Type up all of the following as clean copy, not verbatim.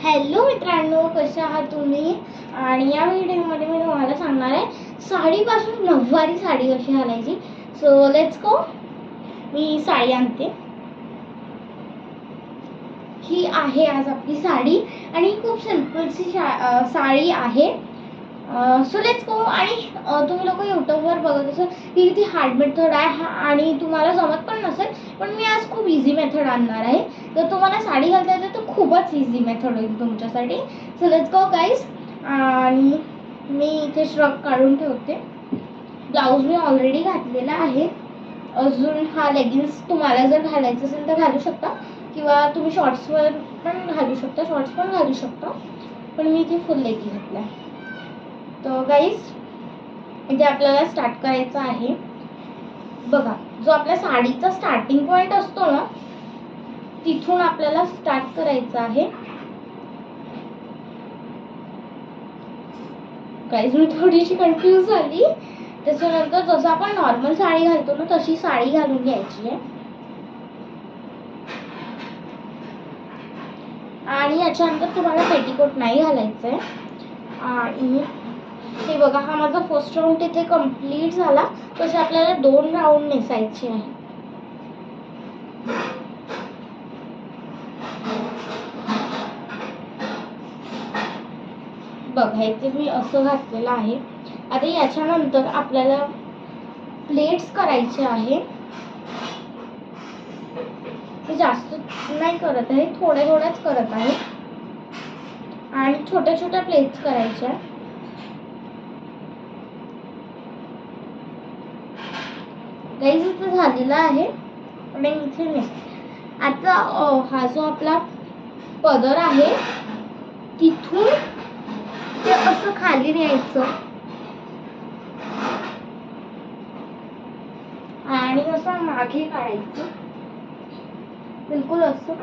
Hello मित्रांनो, कसे आहात तुम्ही? आणि या व्हिडिओमध्ये मी तुम्हाला सांगणार आहे साडीपासून नऊवारी साडी कशी घालायची. So let's go. मी साडी आणते. ही आहे आज आपली साडी आणि खूप सिंपलची साडी आहे. सो लेट्स गो. आणि तुम्ही लोक यूट्यूबवर बघत असाल की ती हार्ड मेथड आहे आणि तुम्हाला जमत पण नसेल, पण मी आज खूप इझी मेथड आणणार आहे. जर तुम्हाला साडी घालता येते तर खूपच इझी मेथड होईल तुमच्यासाठी. So let's go guys. आणि मी इथे श्रग काढून ठेवते. ब्लाऊज मी ऑलरेडी घातलेला आहे. अजून हा लेगिन्स तुम्हाला जर घालायचं असेल तर घालू शकता, किंवा तुम्ही शॉर्ट्सवर पण घालू शकता, शॉर्ट्स पण घालू शकता, पण मी इथे फुल लेगी घातला आहे. तर गाईज इथे आपल्याला स्टार्ट करायचं आहे. बघा, जो आपल्या साडीचा स्टार्टिंग पॉइंट असतो ना, तिथून आपल्याला स्टार्ट करायचं आहे. गाईज मी थोडीशी कन्फ्यूज झाली. त्याच्यानंतर जसं आपण नॉर्मल साडी घालतो ना, तशी साडी घालून घ्यायची आहे. आणि याच्यानंतर तुम्हाला पेटीकोट नाही घालायचं आहे. आणि हे बघा, हा माझा फर्स्ट राऊंड तिथे कंप्लीट झाला. तसे आपल्याला 2 राऊंड नेसायचे आहे. बघा, इथे मी असं घातलेलं आहे. आता याच्यानंतर आपल्याला प्लेट्स करायचे आहे. मी जास्त नाही करत आहे, थोड्या थोड्याच करत आहे. आणि छोट्या छोट्या प्लेट्स करायच्या. गाईज इथे झालेला आहे. आणि इथे नाही. आता हा जो आपला पदर आहे तिथून ते असं खाली न्यायचं आणि असं मागे काढायचं, बिलकुल असं.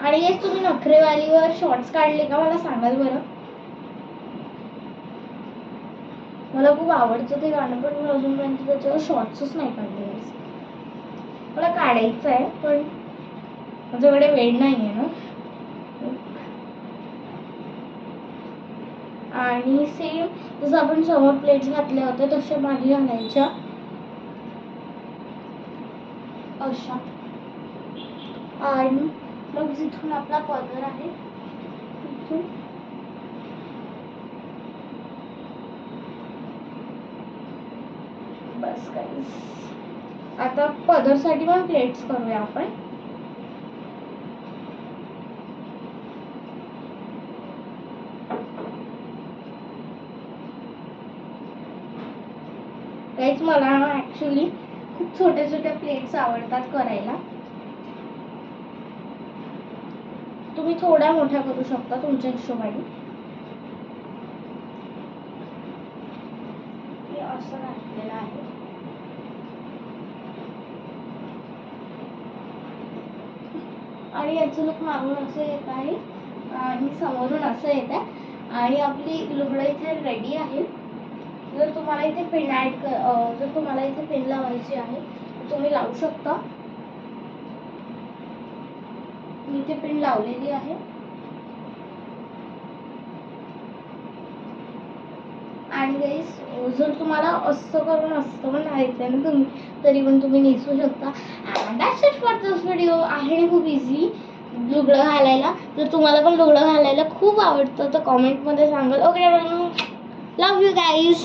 आणि हेच तुम्ही नखरेवालीवर शॉर्ट्स काढले का मला सांगाल बरं? मला खूप आवडतं ते गाणं, पण मी अजूनपर्यंत त्याच्यावर शॉर्ट्सच नाही काढले. मला काढायचं आहे, पण माझ्याकडे वेळ नाही आहे ना. आणि सेम जसं आपण समोर प्लेट्स घातल्या होत्या तशा मागे घालायच्या अशा. आणि मग जिथून आपला पदर आहे तिथून बस गाईज. आता पदरसाठी पण प्लेट्स करूया आपण. गाईज मला ऍक्च्युली खूप छोट्या छोट्या प्लेट्स आवडतात करायला. तुम्ही थोड्या मोठ्या करू शकता तुमच्या हिशोबाने. असं घातलेलं आहे. आणि याचं लुक मागून असं येत आहे आणि समोरून असं येत आहे. आणि आपली लुगडं इथे रेडी आहे. जर तुम्हाला इथे पेन जर तुम्हाला इथे पेन लावायची आहे तर तुम्ही लावू शकता. मी इथे पेन लावलेली आहे. आणि गाईस, जर तुम्हाला असं करून असं पण घालायचं ना तुम्ही, तरी पण तुम्ही नेसू शकता. That's it for this video. आहे खूप इझी लुगडं घालायला. जर तुम्हाला पण लुगडं घालायला खूप आवडतं तर कॉमेंटमध्ये सांगाल. Okay, love you guys.